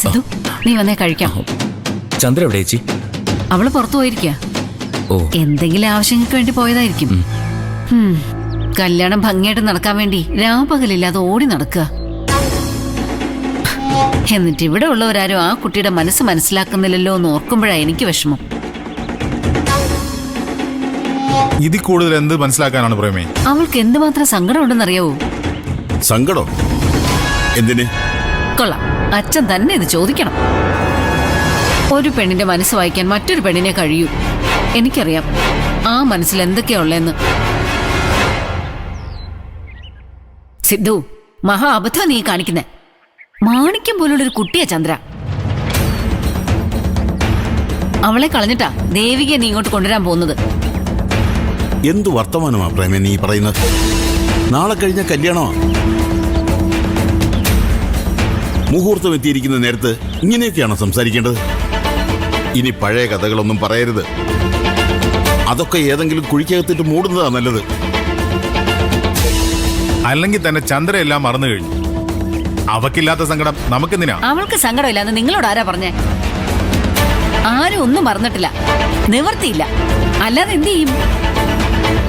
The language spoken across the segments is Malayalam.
സിദ്ധു, നീ വന്നേ കഴിക്കാം. ചന്ദ്ര എവിടെ ചേച്ചി? അവള് പുറത്തു പോയിരിക്ക. ഓ, എന്തെങ്കിലും ആവശ്യങ്ങൾക്ക് വേണ്ടി പോയതായിരിക്കും. കല്യാണം ഭംഗിയായിട്ട് നടക്കാൻ വേണ്ടി രാപ്പകലില്ലാതെ ഓടി നടക്കുക. എന്നിട്ട് ഇവിടെ ഉള്ളവരാരും ആ കുട്ടിയുടെ മനസ്സ് മനസ്സിലാക്കുന്നില്ലല്ലോ എന്ന് ഓർക്കുമ്പോഴാണ് എനിക്ക് വിഷമം. ഇതിൽ കൂടുതൽ എന്ത് മനസ്സിലാക്കാനാണ് പ്രേമേ? അവൾക്ക് എന്തുമാത്രം സങ്കടം ഉണ്ടെന്നറിയാവോ? സങ്കടം എന്തിന്? കൊള്ളാം, അച്ഛൻ തന്നെ ഇത് ചോദിക്കണം. ഒരു പെണ്ണിന്റെ മനസ്സ് വായിക്കാൻ മറ്റൊരു പെണ്ണിനെ കഴിയൂ. എനിക്കറിയാം ആ മനസ്സിൽ എന്തൊക്കെയാ ഉള്ളതെന്ന്. സിദ്ധു, മഹാ അബദ്ധം നീ കാണിക്കുന്നെ. മാണിക്യം പോലുള്ളൊരു കുട്ടിയാ ചന്ദ്ര. അവളെ കളഞ്ഞിട്ടാ ദേവികയെ നീ ഇങ്ങോട്ട് കൊണ്ടുവരാൻ പോകുന്നത്. എന്തു വർത്തമാനമാ പ്രേമേ നീ പറയുന്നത്? നാളെ കഴിഞ്ഞ കല്യാണമാ. മുഹൂർത്തം എത്തിയിരിക്കുന്ന നേരത്ത് ഇങ്ങനെയൊക്കെയാണോ സംസാരിക്കേണ്ടത്? ഇനി പഴയ കഥകളൊന്നും പറയരുത്. അതൊക്കെ ഏതെങ്കിലും കുഴിക്കകത്തിട്ട് മൂടുന്നതാ നല്ലത്. അല്ലെങ്കിൽ തന്നെ ചന്ദ്രയെല്ലാം മറന്നു കഴിഞ്ഞു. അവക്കില്ലാത്ത സങ്കടം നമുക്കെന്തിനാ? അവൾക്ക് സങ്കടമില്ലാന്ന് നിങ്ങളോട് ആരാ പറഞ്ഞേ? ആരും ഒന്നും മറന്നിട്ടില്ല, നിവർത്തിയില്ല. അല്ലാതെ എന്ത് ചെയ്യും?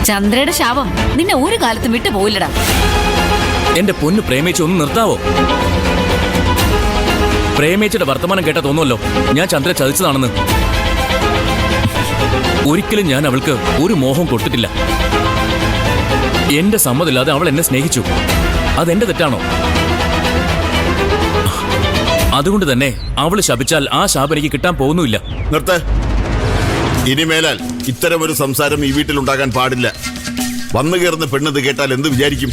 ചന്ദ്രയുടെ ശാപം നിന്നെ ഒരു കാലത്തും വിട്ടു പോയില്ലടാ. എന്റെ പൊന്നു പ്രേമേച്ചി, ഒന്ന് നിർത്താവോ? പ്രേമേച്ചിയുടെ വർത്തമാനം കേട്ടാ തോന്നുമല്ലോ ഞാൻ ചന്ദ്ര ചതിച്ചതാണെന്ന്. ഒരിക്കലും ഞാൻ അവൾക്ക് ഒരു മോഹം കൊടുത്തിട്ടില്ല. എന്റെ സമ്മതമില്ലാതെ അവൾ എന്നെ സ്നേഹിച്ചു. അതെന്റെ തെറ്റാണോ? അതുകൊണ്ട് തന്നെ അവള് ശപിച്ചാൽ ആ ശാപം എനിക്ക് കിട്ടാൻ പോകുന്നുമില്ല. നിർത്ത്. ഇനിമേലാൽ ഇത്തരമൊരു സംസാരം ഈ വീട്ടിലുണ്ടാകാൻ പാടില്ല. വന്നു കയറുന്ന പെണ്ണിത് കേട്ടാൽ എന്ത് വിചാരിക്കും?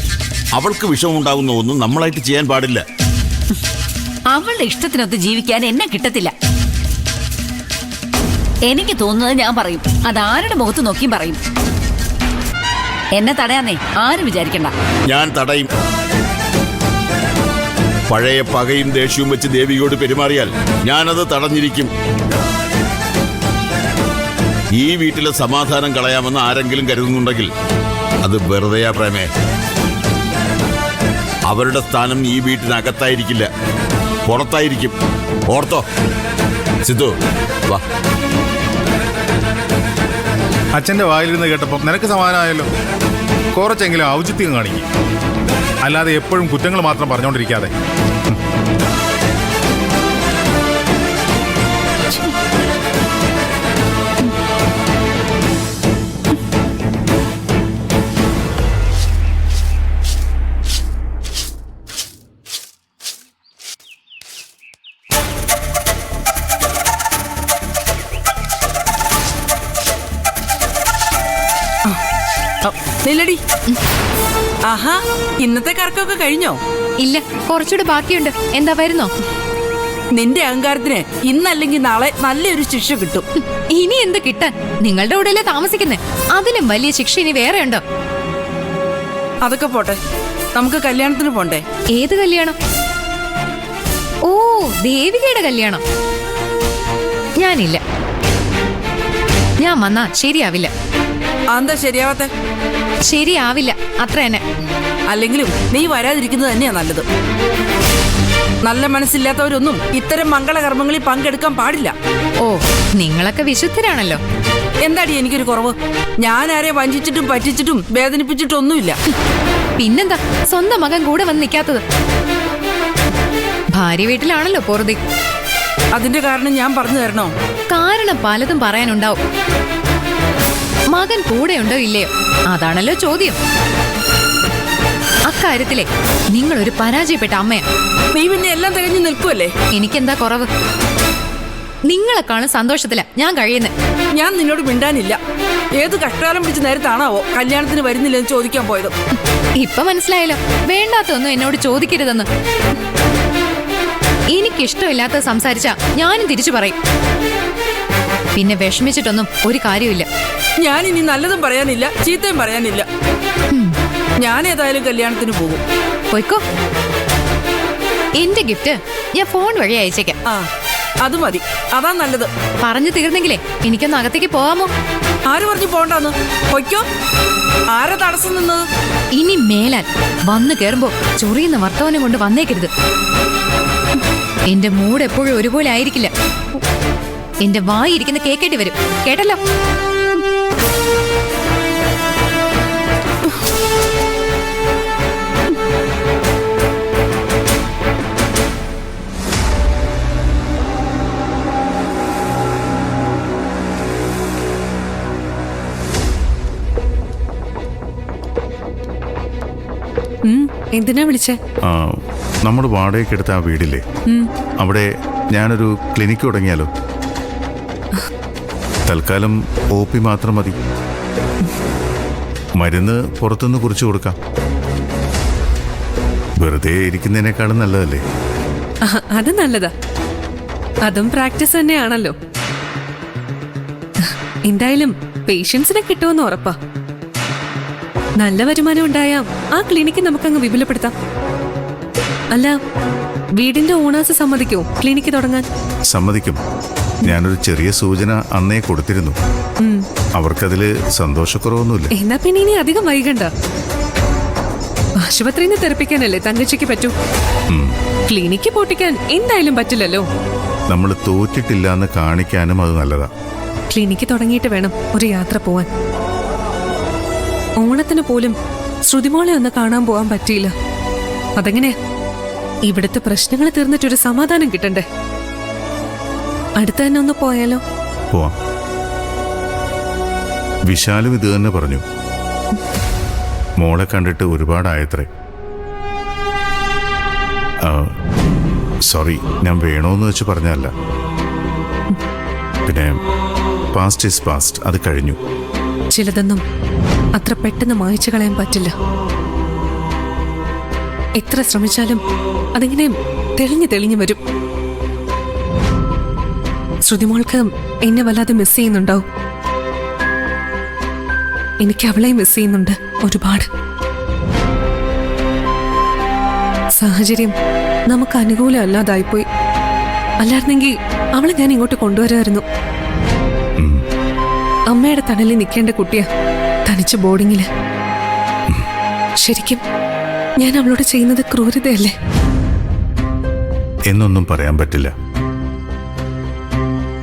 അവൾക്ക് വിഷമമുണ്ടാകുന്ന ഒന്നും നമ്മളായിട്ട് ചെയ്യാൻ പാടില്ല. അവളുടെ ഇഷ്ടത്തിനൊത്ത് ജീവിക്കാൻ എന്നെ കിട്ടത്തില്ല. എനിക്ക് തോന്നുന്നത് ഞാൻ പറയും. അതാരുടെ മുഖത്ത് നോക്കിയും പറയും. എന്നെ തടയാന്നേ ആരും വിചാരിക്കണ്ട. ഞാൻ തടയും. പഴയ പകയും ദേഷ്യവും വെച്ച് ദേവിയോട് പെരുമാറിയാൽ ഞാനത് തടഞ്ഞിരിക്കും. ഈ വീട്ടിലെ സമാധാനം കളയാമെന്ന് ആരെങ്കിലും കരുതുന്നുണ്ടെങ്കിൽ അത് വെറുതെയാ പ്രേമേ. അവരുടെ സ്ഥാനം ഈ വീട്ടിനകത്തായിരിക്കില്ല, പുറത്തായിരിക്കും. ഓർത്തോ. സിദ്ധു, വാ. അച്ഛന്റെ വായിലിരുന്ന് കേട്ടപ്പോൾ നിനക്ക് സമാധാനമായല്ലോ. കുറച്ചെങ്കിലും ഔചിത്യം കാണിക്കും. അല്ലാതെ എപ്പോഴും കുറ്റങ്ങൾ മാത്രം പറഞ്ഞുകൊണ്ടിരിക്കാതെ. നില്ലടി. ആഹാ, ഇന്നത്തെ കറക്കമൊക്കെ കഴിഞ്ഞോ? ഇല്ല, കുറച്ചുകൂടെ ബാക്കിയുണ്ട്. എന്താ വരുന്നോ? നിന്റെ അഹങ്കാരത്തിന് ഇന്നല്ലെങ്കിൽ നാളെ നല്ലൊരു ശിക്ഷ കിട്ടും. ഇനി എന്ത് കിട്ടാൻ? നിങ്ങളുടെ കൂടെയല്ലേ താമസിക്കുന്നേ. അതിലും വലിയ ശിക്ഷ ഇനി വേറെ ഉണ്ടോ? അതൊക്കെ പോട്ടെ, നമുക്ക് കല്യാണത്തിന് പോണ്ടേ? ഏത് കല്യാണം? ഓ, ദേവികയുടെ കല്യാണം. ഞാനില്ല. ഞാൻ വന്നാ ശരിയാവില്ല. എന്താ ശരിയാവാത്തെ? ശരിയാവില്ല, അത്ര തന്നെ. അല്ലെങ്കിലും നീ വരാതിരിക്കുന്നത് തന്നെയാ നല്ലത്. നല്ല മനസ്സില്ലാത്തവരൊന്നും ഇത്തരം മംഗളകർമ്മങ്ങളിൽ പങ്കെടുക്കാൻ പാടില്ല. ഓ, നിങ്ങളൊക്കെ വിശുദ്ധരാണല്ലോ. എന്താടി എനിക്കൊരു കുറവ്? ഞാൻ ആരെ വഞ്ചിച്ചിട്ടും പറ്റിച്ചിട്ടും വേദനിപ്പിച്ചിട്ടൊന്നുമില്ല. പിന്നെന്താ സ്വന്തം മകൻ കൂടെ വന്ന് നിൽക്കാത്തത്? ഭാര്യ വീട്ടിലാണല്ലോ പൊറുതി. അതിന്റെ കാരണം ഞാൻ പറഞ്ഞു തരണോ? കാരണം പലതും പറയാനുണ്ടാവും. മകൻ കൂടെയുണ്ടോ ഇല്ലയോ, അതാണല്ലോ ചോദ്യം. അക്കാര്യത്തിലെ നിങ്ങളൊരു പരാജയപ്പെട്ട അമ്മയാ. നീ പിന്നെ എല്ലാം തികഞ്ഞു നിൽക്കുമല്ലേ? എനിക്കെന്താ കുറവ്? നിങ്ങളെക്കാളും സന്തോഷത്തിലാ ഞാൻ കഴിയുന്നത്. ഞാൻ നിന്നോട് മിണ്ടാനില്ല. ഏത് കഷ്ടാലം പിടിച്ച നേരത്താണാവോ കല്യാണത്തിന് വരുന്നില്ലെന്ന് ചോദിക്കാൻ പോയത്. ഇപ്പൊ മനസ്സിലായല്ലോ വേണ്ടാത്തൊന്നും എന്നോട് ചോദിക്കരുതെന്ന്. എനിക്കിഷ്ടമില്ലാത്ത സംസാരിച്ചാ ഞാനും തിരിച്ചു പറയും. പിന്നെ വിഷമിച്ചിട്ടൊന്നും ഒരു കാര്യമില്ല. ഞാൻ ഇനി നല്ലതും പറയാനില്ല ചീത്തയും പറയാനില്ല. ഞാൻ ഏതായാലും കല്യാണത്തിന് പോകും. പോയിക്കോ. എന്റെ ഗിഫ്റ്റ് ഞാൻ ഫോൺ വഴി അയച്ചേക്കാം. ആ, അത് മതി. അതാ നല്ലത്. പറഞ്ഞു തീർന്നെങ്കിലേ എനിക്കൊന്ന് അകത്തേക്ക് പോവാമോ? ആര് പറഞ്ഞു പോണ്ടാന്ന്? പൊയ്ക്കോ. ആരെ തടസ്സം നിന്നത്? ഇനി മേലാൽ വന്നു കേറുമ്പോ ചൊറിയുന്ന വർത്തമാനം കൊണ്ട് വന്നേക്കരുത്. എന്റെ മൂഡ് എപ്പോഴും ഒരുപോലെ ആയിരിക്കില്ല. എന്റെ വായിരിക്കുന്ന കേക്കേണ്ടി വരും. കേട്ടല്ലോ? എന്തിനാ വിളിച്ചേ? നമ്മൾ വാടകയ്ക്ക് എടുത്ത ആ വീടില്ലേ, അവിടെ ഞാനൊരു ക്ലിനിക്ക് തുടങ്ങിയാലോ? തൽക്കാലം OP മാത്രം മതി. മരുന്ന് പുറത്തുനിന്ന് കുറിച്ചു കൊടുക്കാം. വെറുതെ ഇരിക്കുന്നതിനേക്കാളും നല്ലതല്ലേ? അത് നല്ലതാ. അതും പ്രാക്ടീസ് തന്നെയാണല്ലോ. എന്തായാലും പേഷ്യൻസിനെ കിട്ടുമെന്ന് ഉറപ്പാ. നല്ല വരുമാനം ഉണ്ടായ ആ ക്ലിനിക്ക് നമുക്കങ്ങ് വിപുലപ്പെടുത്താം. അല്ല, വീടിന്റെ ഓണേഴ്സ് സമ്മതിക്കോ ക്ലിനിക്ക് തുടങ്ങാൻ? സമ്മതിക്കും. ഞാനൊരു ചെറിയ സൂചന അന്നേ കൊടുത്തിരുന്നു. അവർക്കതില് സന്തോഷക്കുറവൊന്നുമില്ല. എന്നാ പിന്നെ ഇനി അധികം വൈകണ്ട. ആശുപത്രിയിൽ നിന്ന് തെറിപ്പിക്കാനല്ലേ തങ്കച്ചിക്ക് പറ്റൂ. ക്ലിനിക്ക് പൊട്ടിക്കാൻ എന്തായാലും പറ്റില്ലല്ലോ. നമ്മൾ തോറ്റിട്ടില്ല എന്ന് കാണിക്കാനും അത് നല്ലതാ. ക്ലിനിക്ക് തുടങ്ങിയിട്ട് വേണം ഒരു യാത്ര പോവാൻ. ഓണത്തിന് പോലും ശ്രുതിമോളെ ഒന്ന് കാണാൻ പോവാൻ പറ്റിയില്ല. അതെങ്ങനെയാ? ഇവിടുത്തെ പ്രശ്നങ്ങൾ തീർന്നിട്ടൊരു സമാധാനം കിട്ടണ്ടേ? അടുത്ത തന്നെ ഒന്ന് പോയാലോ? പോവാം. വിശാലും ഇത് തന്നെ പറഞ്ഞു. മോളെ കണ്ടിട്ട് ഒരുപാടായത്രേ. സോറി, ഞാൻ വേണോന്ന് വെച്ച് പറഞ്ഞല്ല. പിന്നെ പാസ്റ്റ് ഈസ് പാസ്റ്റ്, അത് കഴിഞ്ഞു. ചിലതൊന്നും അത്ര പെട്ടെന്ന് മായ്ച്ചു കളയാൻ പറ്റില്ല. എത്ര ശ്രമിച്ചാലും അതിങ്ങനെ തെളിഞ്ഞു വരും. ശ്രുതിമോൾക്ക് എന്നെ വല്ലാതെ മിസ് ചെയ്യുന്നുണ്ടാവും. എനിക്ക് അവളെ മിസ് ചെയ്യുന്നുണ്ട് ഒരുപാട്. സാഹചര്യം നമുക്ക് അനുകൂലമല്ലാതായിപ്പോയി. അല്ലായിരുന്നെങ്കിൽ അവളെ ഞാൻ ഇങ്ങോട്ട് കൊണ്ടുവരായിരുന്നു. അമ്മയുടെ തണലിൽ നിൽക്കേണ്ട കുട്ടിയാ തനിച്ച് ബോർഡിങ്ങില്. ശരിക്കും ഞാൻ അവളോട് ചെയ്യുന്നത് ക്രൂരതയല്ലേ? എന്നൊന്നും പറയാൻ പറ്റില്ല.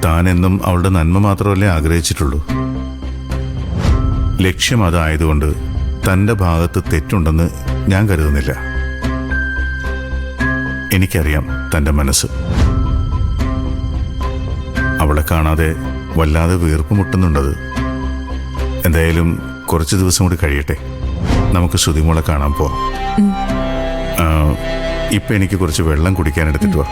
താനെന്നും അവളുടെ നന്മ മാത്രമല്ലേ ആഗ്രഹിച്ചിട്ടുള്ളൂ. ലക്ഷ്യം അതായതുകൊണ്ട് തന്റെ ഭാഗത്ത് തെറ്റുണ്ടെന്ന് ഞാൻ കരുതുന്നില്ല. എനിക്കറിയാം തന്റെ മനസ്സ്. അവളെ കാണാതെ വല്ലാതെ വീർപ്പ് മുട്ടുന്നുണ്ടത്. എന്തായാലും കുറച്ച് ദിവസം കൂടി കഴിയട്ടെ, നമുക്ക് ശ്രുതിമോളെ കാണാൻ പോവാം. ഇപ്പൊ എനിക്ക് കുറച്ച് വെള്ളം കുടിക്കാൻ എടുത്തിട്ട് വാ.